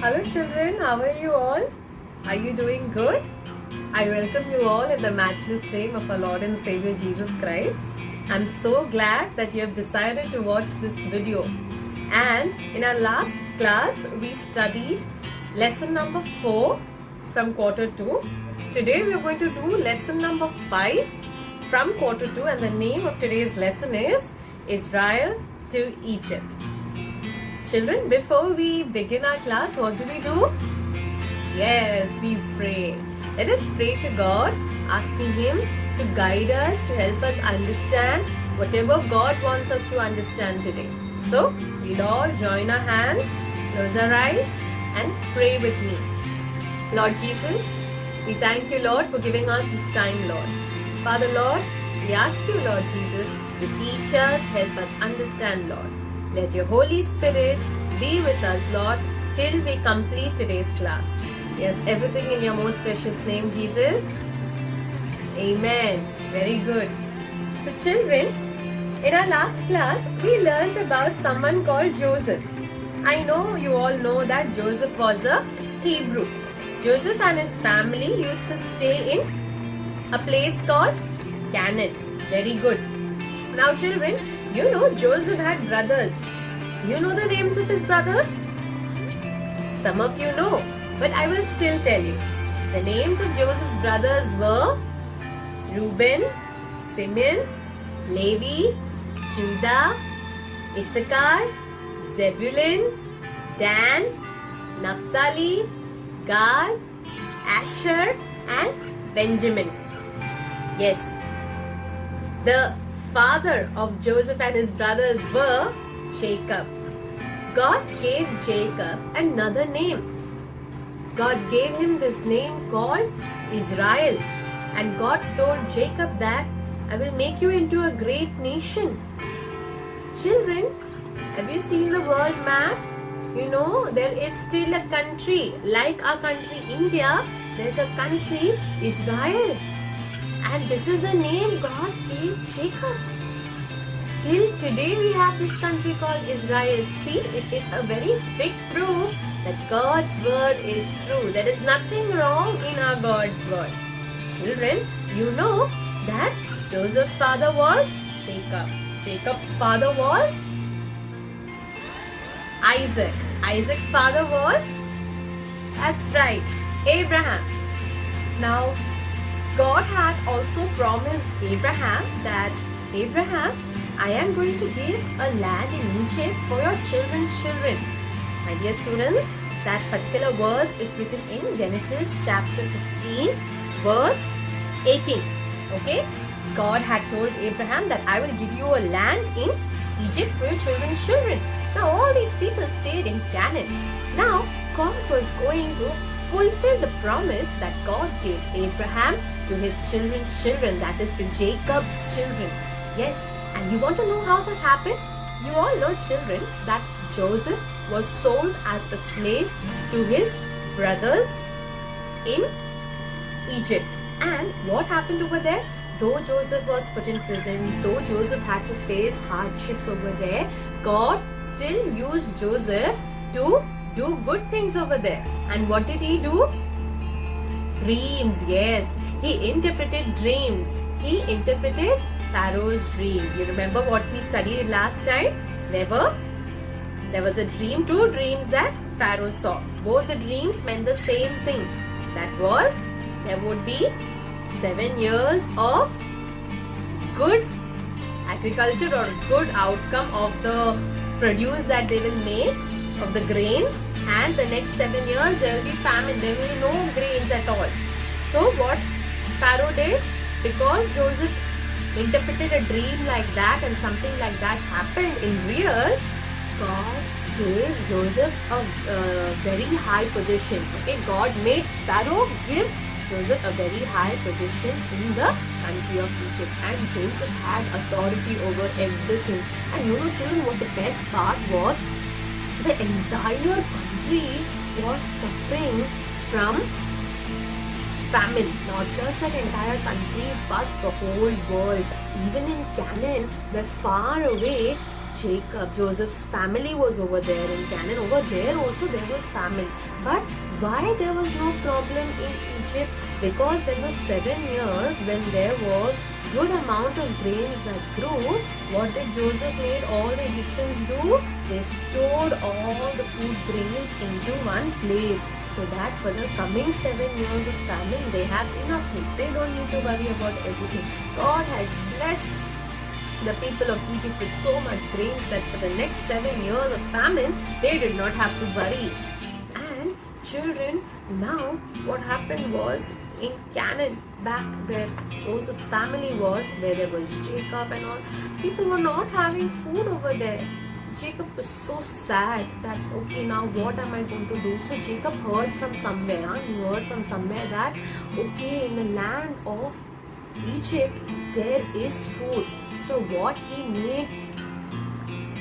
Hello children, how are you all? Are you doing good? I welcome you all in the matchless name of our Lord and Savior Jesus Christ. I'm so glad that you have decided to watch this video. And in our last class, we studied lesson number 4 from quarter 2. Today we are going to do lesson number 5 from quarter 2, and the name of today's lesson is Israel to Egypt. Children, before we begin our class, what do? Yes, we pray. Let us pray to God, asking Him to guide us, to help us understand whatever God wants us to understand today. So, we'll all join our hands, close our eyes, and pray with me. Lord Jesus, we thank you, Lord, for giving us this time, Lord. Father, Lord, we ask you, Lord Jesus, to teach us, help us understand, Lord. Let your Holy Spirit be with us, Lord, till we complete today's class. Yes, everything in your most precious name, Jesus. Amen. Very good. So children, in our last class, we learned about someone called Joseph. I know you all know that Joseph was a Hebrew. Joseph and his family used to stay in a place called Canaan. Very good. Now children, you know Joseph had brothers. Do you know the names of his brothers? Some of you know, but I will still tell you. The names of Joseph's brothers were Reuben, Simeon, Levi, Judah, Issachar, Zebulun, Dan, Naphtali, Gad, Asher, and Benjamin. Yes, the father of Joseph and his brothers were Jacob. God gave Jacob another name. God gave him this name called Israel. And God told Jacob that I will make you into a great nation. Children, have you seen the world map? You know, there is still a country, like our country India, there's a country Israel. And this is a name God gave Jacob. Till today we have this country called Israel. See, it is a very big proof that God's word is true. There is nothing wrong in our God's word. Children, you know that Joseph's father was Jacob. Jacob's father was Isaac. Isaac's father was, that's right, Abraham. Now, God had also promised Abraham that, Abraham, I am going to give a land in Egypt for your children's children. My dear students, that particular verse is written in Genesis chapter 15, verse 18. Okay? God had told Abraham that I will give you a land in Egypt for your children's children. Now all these people stayed in Canaan. Now God was going to fulfill the promise that God gave Abraham to his children's children, that is to Jacob's children. Yes, and you want to know how that happened? You all know, children, that Joseph was sold as a slave to his brothers in Egypt. And what happened over there? Though Joseph was put in prison, though Joseph had to face hardships over there, God still used Joseph to do good things over there. And what did he do? Dreams, yes. He interpreted dreams. He interpreted Pharaoh's dream. You remember what we studied last time? There was a dream, 2 dreams that Pharaoh saw. Both the dreams meant the same thing. That was, there would be 7 years of good agriculture or good outcome of the produce that they will make of the grains, and the next 7 years there will be famine. There will be no grains at all. So what Pharaoh did, because Joseph interpreted a dream like that and something like that happened in real, God gave Joseph a very high position. Okay, God made Pharaoh give Joseph a very high position in the country of Egypt, and Joseph had authority over everything. And you know, children, what the best part was? The entire country was suffering from famine. Not just that entire country, but the whole world. Even in Canaan, where far away, Jacob, Joseph's family was over there in Canaan. Over there also there was famine. But why there was no problem in Egypt? Because there were 7 years when there was good amount of grains that grew. What did Joseph made all the Egyptians do? They stored all the food grains into one place, so that for the coming 7 years of famine they have enough food. They don't need to worry about everything. God had blessed the people of Egypt with so much grains that for the next 7 years of famine they did not have to worry. And children, now what happened was, in Canaan, back where Joseph's family was, where there was Jacob and all, people were not having food over there. Jacob was so sad that, okay, now what am I going to do? So Jacob heard from somewhere, that, okay, in the land of Egypt there is food. So what he made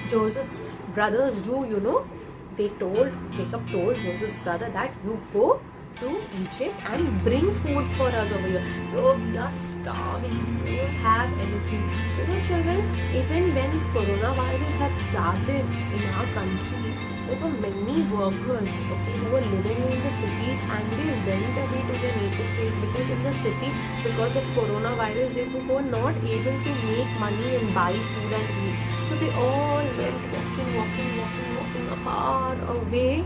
Joseph's brothers do, Jacob told Joseph's brother that you go to Egypt and bring food for us over here. Oh, we are starving, we don't have anything. Children, even when coronavirus had started in our country, there were many workers, who were living in the cities, and they went away to their native place, because in the city, because of coronavirus, they were not able to make money and buy food and eat. So they all went walking far away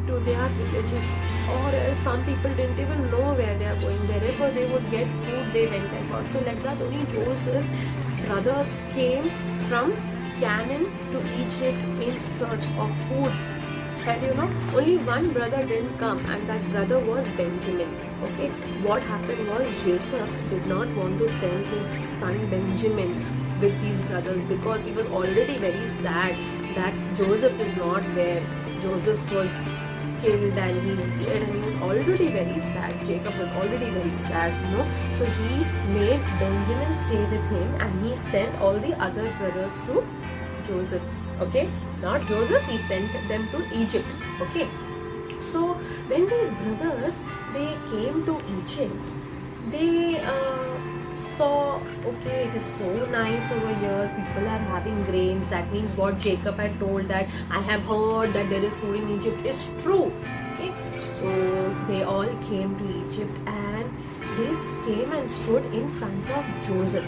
to their villages, or else some people didn't even know where they are going. Wherever they would get food, they went and got. So like that, only Joseph's brothers came from Canaan to Egypt in search of food. And only one brother didn't come, and that brother was Benjamin. What happened was, Jacob did not want to send his son Benjamin with these brothers, because he was already very sad that Joseph is not there. Joseph was killed and he's dead, and he was already very sad. Jacob was already very sad, So he made Benjamin stay with him, and he sent all the other brothers to Joseph. Not Joseph, he sent them to Egypt. So when these brothers, they came to Egypt, they saw, it is so nice over here, people are having grains. That means what Jacob had told, that I have heard that there is food in Egypt, is true. So they all came to Egypt, and they came and stood in front of Joseph.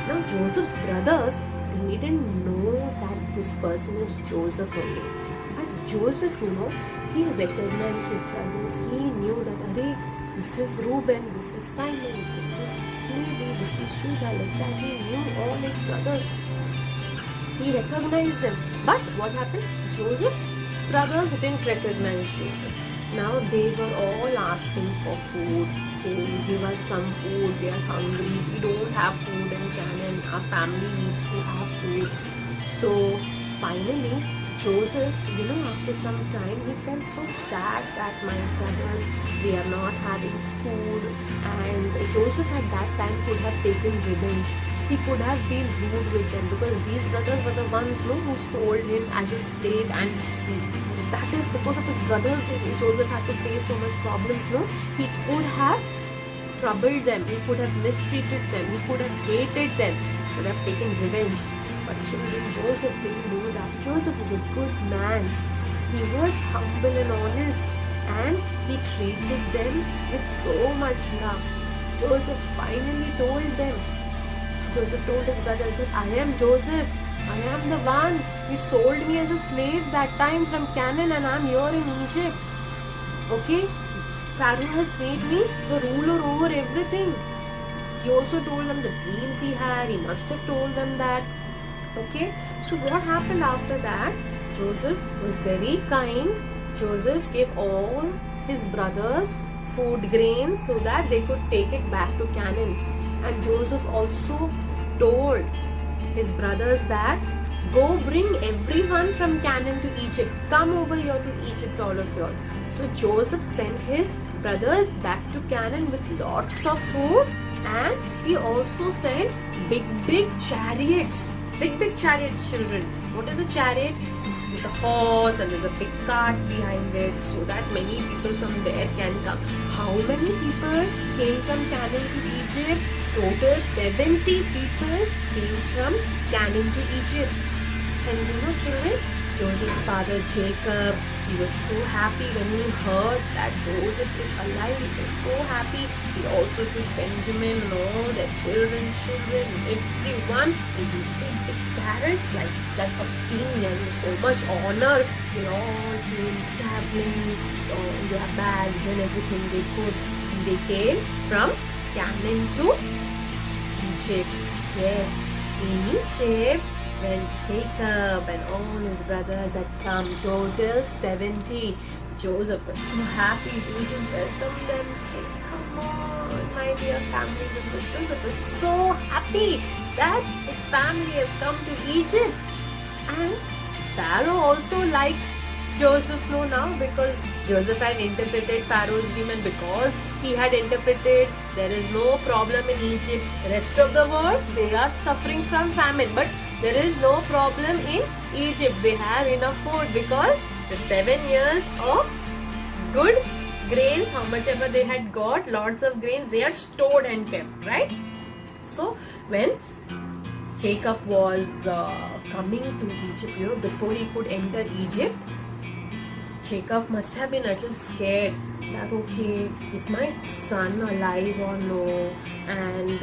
Now Joseph's brothers, they didn't know that this person is Joseph only. But Joseph, he recognized his brothers. He knew that, this is Reuben, this is Simon, this is Levi, this is Judah, like that. He knew all his brothers. He recognized them. But what happened? Joseph's brothers didn't recognize Joseph. Now they were all asking for food. Give us some food, we are hungry, we don't have food in Canaan, our family needs to have food. So finally, Joseph, after some time, he felt so sad that my brothers, they are not having food. And Joseph at that time could have taken revenge. He could have been rude with them, because these brothers were the ones who sold him as a slave, and that is because of his brothers. Joseph had to face so much problems. He could have troubled them, he could have mistreated them, he could have hated them, should have taken revenge. But children, Joseph didn't do that. Joseph was a good man. He was humble and honest, and he treated them with so much love. Joseph finally told them, Joseph told his brothers that, I am Joseph, I am the one. You sold me as a slave that time from Canaan, and I am here in Egypt. Pharaoh has made me the ruler over everything. He also told them the dreams he had. He must have told them that. So what happened after that? Joseph was very kind. Joseph gave all his brothers food grains so that they could take it back to Canaan. And Joseph also told his brothers that, go bring everyone from Canaan to Egypt. Come over here to Egypt, all of you all. So Joseph sent his brothers back to Canaan with lots of food, and he also sent big chariots. Big chariots, children. What is a chariot? It's with a horse and there's a big cart behind it, so that many people from there can come. How many people came from Canaan to Egypt? Total 70 people came from Canaan to Egypt. And you know, children, Joseph's father Jacob, he was so happy when he heard that Joseph is alive. He was so happy. He also took Benjamin and all their children's children, everyone in these big carrots like a king, and with so much honor. They all came traveling in their bags and everything they could. And they came from Canaan to Egypt. Yes, in Egypt, when Jacob and all his brothers had come, total 70. Joseph was so happy. Joseph welcomed them, said, "Come on, my dear family members." Joseph was so happy that his family has come to Egypt. And Pharaoh also likes Joseph now, because Joseph had interpreted Pharaoh's dream, and because he had interpreted, there is no problem in Egypt. The rest of the world, they are suffering from famine, but there is no problem in Egypt. They have enough food, because the 7 years of good grains, how much ever they had got, lots of grains, they are stored and kept, right? So when Jacob was coming to Egypt, before he could enter Egypt, Jacob must have been a little scared that, okay, is my son alive or no? And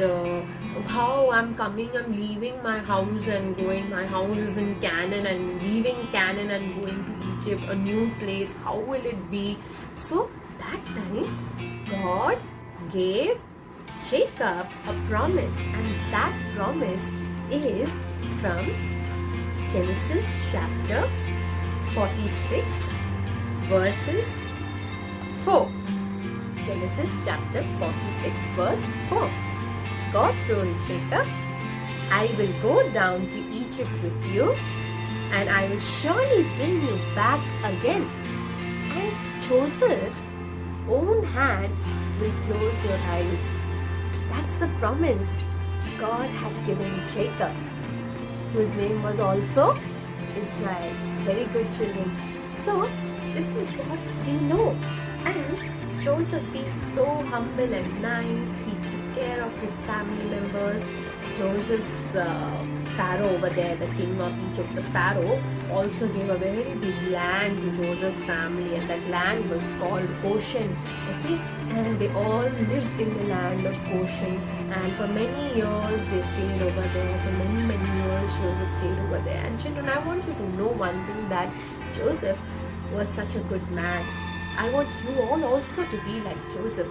how I'm coming, I'm leaving my house and going, my house is in Canaan, and leaving Canaan and going to Egypt, a new place, how will it be? So that time, God gave Jacob a promise, and that promise is from Genesis chapter 46. Verses 4. Genesis chapter 46 verse 4. God told Jacob, "I will go down to Egypt with you, and I will surely bring you back again. And Joseph's own hand will close your eyes." That's the promise God had given Jacob, whose name was also Israel. Very good, children. So, this was what we know. And Joseph, being so humble and nice, he took care of his family members. Joseph's Pharaoh over there, the king of Egypt, the Pharaoh, also gave a very big land to Joseph's family, and that land was called Goshen. Okay, and they all lived in the land of Goshen, and for many years they stayed over there. For many years Joseph stayed over there. And children, I want you to know one thing, that Joseph was such a good man. I want you all also to be like Joseph.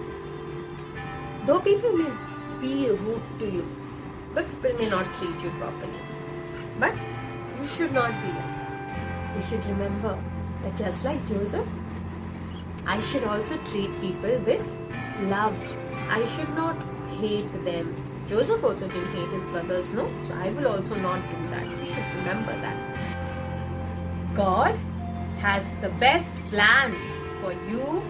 Though people may be rude to you, but people may not treat you properly, but you should not be like that. You should remember that just like Joseph, I should also treat people with love. I should not hate them. Joseph also didn't hate his brothers, no? So I will also not do that. You should remember that. God has the best plans for you,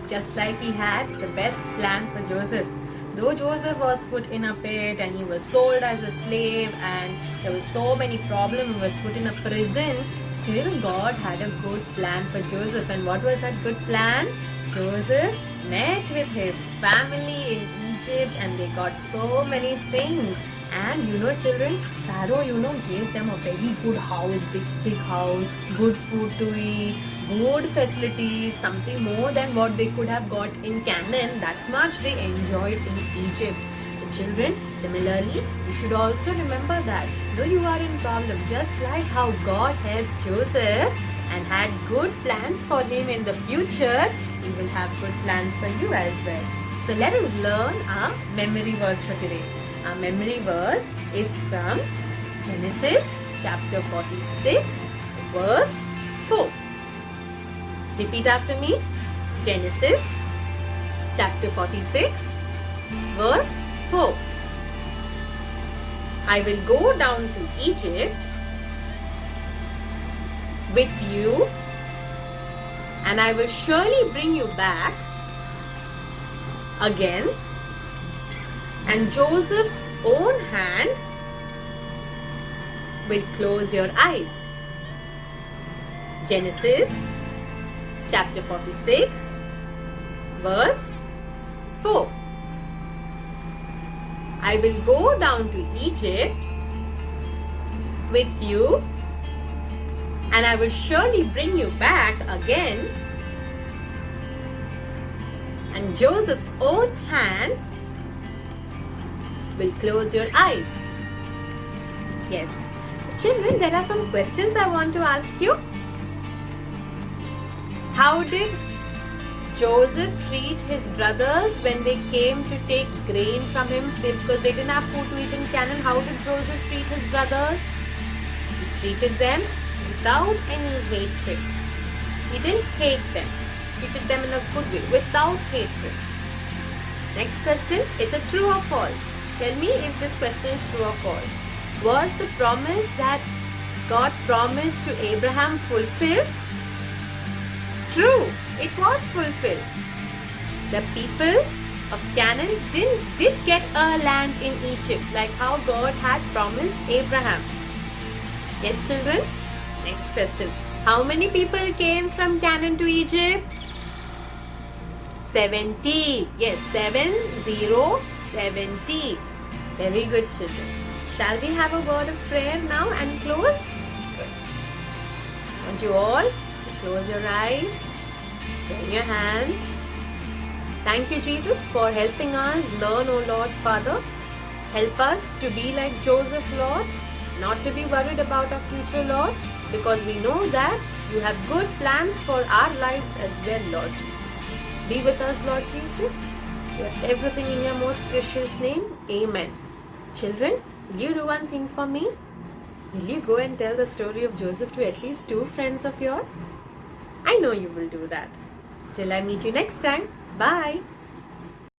just like he had the best plan for Joseph. Though Joseph was put in a pit and he was sold as a slave and there was so many problems, he was put in a prison, still God had a good plan for Joseph. And what was that good plan? Joseph met with his family in Egypt and they got so many things. And children, Pharaoh, gave them a very good house, big house, good food to eat, good facilities, something more than what they could have got in Canaan. That much they enjoyed in Egypt. So children, similarly, you should also remember that though you are in problem, just like how God helped Joseph and had good plans for him in the future, he will have good plans for you as well. So let us learn our memory verse for today. Our memory verse is from Genesis chapter 46 verse 4. Repeat after me. Genesis chapter 46 verse 4. I will go down to Egypt with you, and I will surely bring you back again, and Joseph's own hand will close your eyes. Genesis chapter 46 verse 4. I will go down to Egypt with you, and I will surely bring you back again. And Joseph's own hand will close your eyes. Yes. Children, there are some questions I want to ask you. How did Joseph treat his brothers when they came to take grain from him because they didn't have food to eat in Canaan? How did Joseph treat his brothers? He treated them without any hatred. He didn't hate them. He treated them in a good way, without hatred. Next question, is it true or false? Tell me if this question is true or false. Was the promise that God promised to Abraham fulfilled? True, it was fulfilled. The people of Canaan did get a land in Egypt, like how God had promised Abraham. Yes, children? Next question. How many people came from Canaan to Egypt? 70. Yes, 70. Very good, children. Shall we have a word of prayer now and close? I want you all to close your eyes, join your hands. Thank you, Jesus, for helping us learn, O Lord Father. Help us to be like Joseph, Lord, not to be worried about our future, Lord, because we know that you have good plans for our lives as well, Lord Jesus. Be with us, Lord Jesus. We ask everything in your most precious name. Amen. Children, will you do one thing for me? Will you go and tell the story of Joseph to at least 2 friends of yours? I know you will do that. Till I meet you next time. Bye.